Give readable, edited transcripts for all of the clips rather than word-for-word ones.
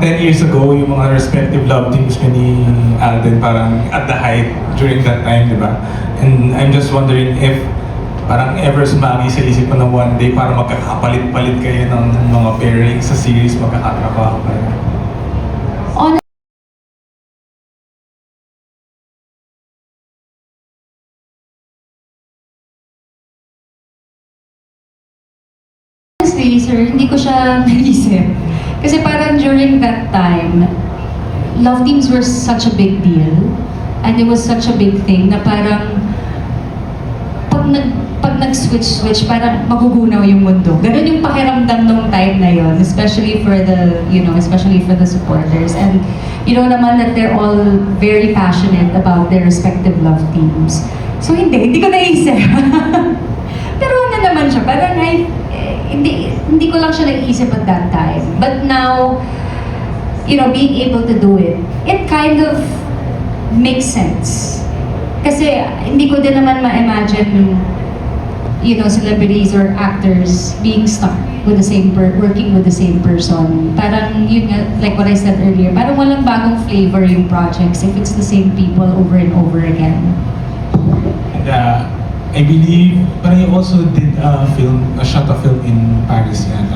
parang 10 years ago, yung mga respective love teams ko ni Alden parang at the height during that time, di ba? And I'm just wondering if parang ever sumagi sa isip ko na one day para magkakapalit-palit kayo ng mga pairing sa series, magkakatrabaho kayo. Honestly, sir, hindi ko siya naisip. Kasi parang during that time, love teams were such a big deal. And it was such a big thing na parang pag nag-switch, parang magugunaw yung mundo. Ganun yung pakiramdam nung time na yon, especially for the, especially for the supporters. And you know naman that they're all very passionate about their respective love teams. So hindi ko naisip. Pero ano naman siya, parang hindi ko lang siya naisip at that time. But now, being able to do it, it kind of makes sense. Kasi hindi ko din naman ma-imagine, celebrities or actors being stuck with the same working with the same person. Parang yun nga, like what I said earlier, parang walang bagong flavor yung projects if it's the same people over and over again. And I believe, parang you also did a shot of film in Paris yan,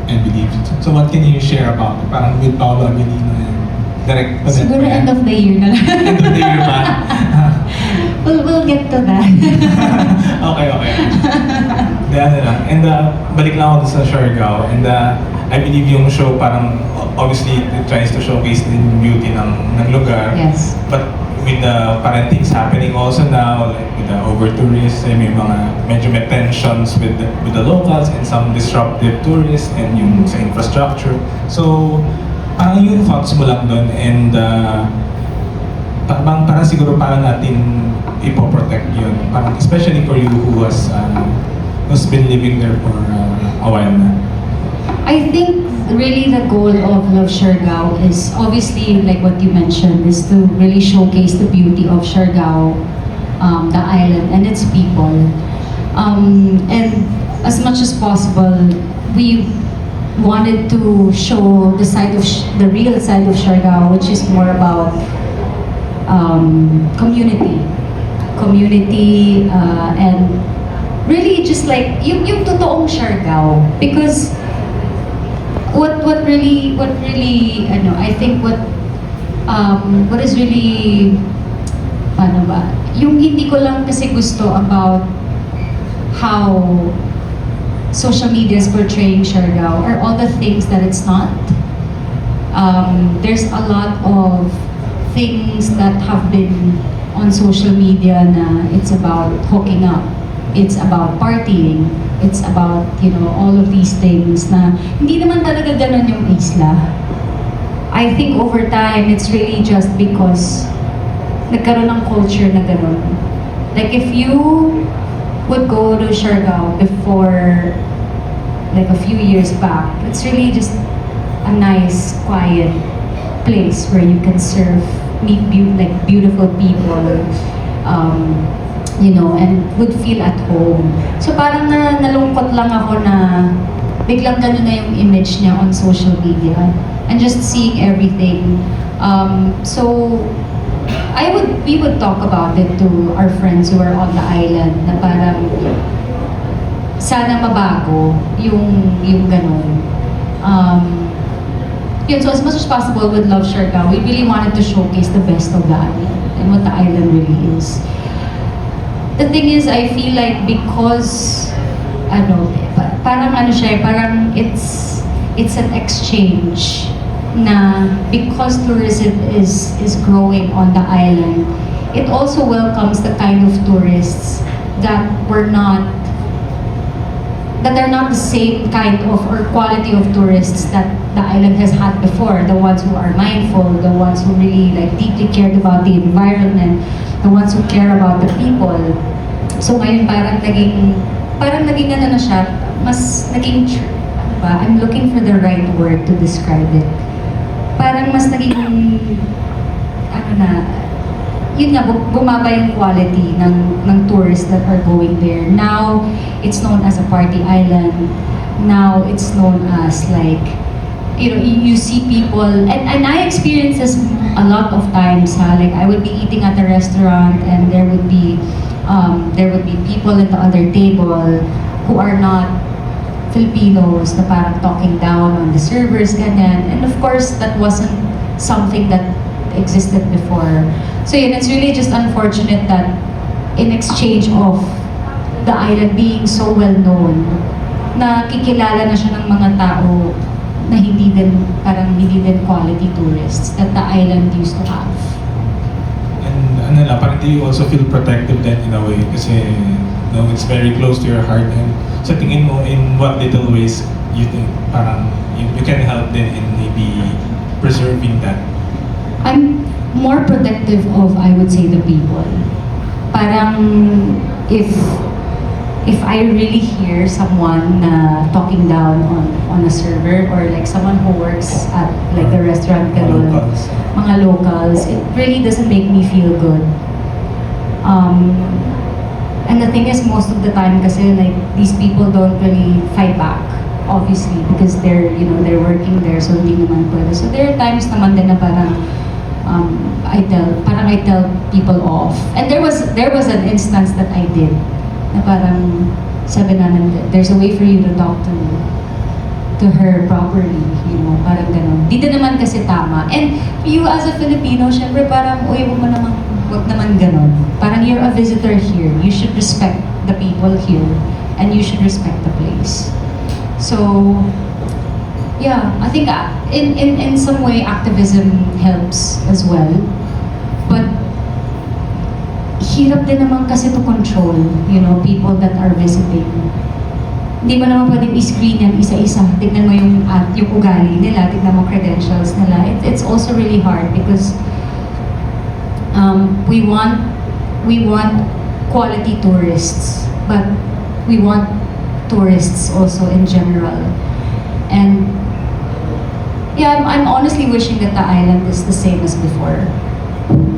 I believe. So what can you share about it? Parang with Paolo Avelino and direct. Siguro end of the year na lang. End of the year ba? We'll get to that. Okay. And balik lang ako sa Siargao. And I believe yung show parang, obviously, it tries to showcase the beauty ng lugar. Yes. But with the parang things happening also now, like with the over-tourists, may medyo may tensions with the locals and some disruptive tourists and yung sa infrastructure. So, parang yung thoughts mo lang doon and parang siguro parang natin ipoprotect yun. Parang especially for you who's been living there for a while na. I think really the goal of Love Siargao is obviously, like what you mentioned, is to really showcase the beauty of Siargao, the island and its people. And as much as possible, we wanted to show the side of the real side of Siargao, which is more about community, and really just like yung totoong Siargao, because what really I think what is really paano ba yung hindi ko lang kasi gusto about how social media is portraying Siargao are all the things that it's not. There's a lot of things that have been on social media na it's about hooking up, it's about partying, it's about, all of these things na hindi naman talaga ganun yung isla. I think over time, it's really just because nagkaroon ng culture na ganun. Like if you would go to Siargao before, like a few years back, it's really just a nice, quiet place where you can surf, meet beautiful people, and would feel at home. So parang nalungkot lang ako na biglang ganun na yung image niya on social media and just seeing everything. So we would talk about it to our friends who are on the island na parang sana mabago yung ganun. So as much as possible with Love Siargao, we really wanted to showcase the best of the island and what the island really is. The thing is, I feel like because parang it's an exchange na because tourism is growing on the island, it also welcomes the kind of tourists that are not the same kind of or quality of tourists that the island has had before. The ones who are mindful, the ones who really deeply cared about the environment, the ones who care about the people. So ngayon parang naging ano na siya, mas naging, I'm looking for the right word to describe it. Parang mas naging, yun nga, bumaba yung quality ng tourists that are going there. Now, it's known as a party island. Now, it's known as you see people, and I experience this a lot of times, like I would be eating at a restaurant and there would be people at the other table who are not Filipinos na parang talking down on the servers, ganyan. And of course, that wasn't something that existed before. So yun, it's really just unfortunate that in exchange of the island being so well known, na kikilala na siya ng mga tao na hindi din quality tourists that the island used to have. And ano lang, parang do you also feel protective then in a way? Kasi it's very close to your heart. And sa tingin mo, in what little ways you think parang you can help them in maybe preserving that? I'm more protective of, I would say, the people. Parang if I really hear someone talking down on a server, or like someone who works at like a restaurant, ganun, Locals. mga locals, it really doesn't make me feel good. And the thing is, most of the time kasi like these people don't really fight back, obviously, because they're working there, so hindi naman pwede. So there are times naman din na parang I tell people off. And there was an instance that I did na parang sabi namin, there's a way for you to talk to her properly, parang ganun. Di din naman kasi tama. And you as a Filipino, syempre parang, wag naman ganun. Parang you're a visitor here. You should respect the people here. And you should respect the place. So, yeah, I think in some way activism helps as well. But hirap din naman kasi to control, people that are visiting. Hindi mo naman pwedeng i-screen yan isa-isa. Tignan mo yung ugali nila, tignan mo credentials nila. It's also really hard because we want quality tourists, but we want tourists also in general. And yeah, I'm honestly wishing that the island is the same as before.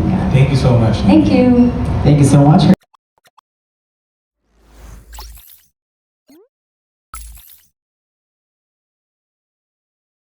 Yeah. Thank you so much. Thank you. Thank you so much.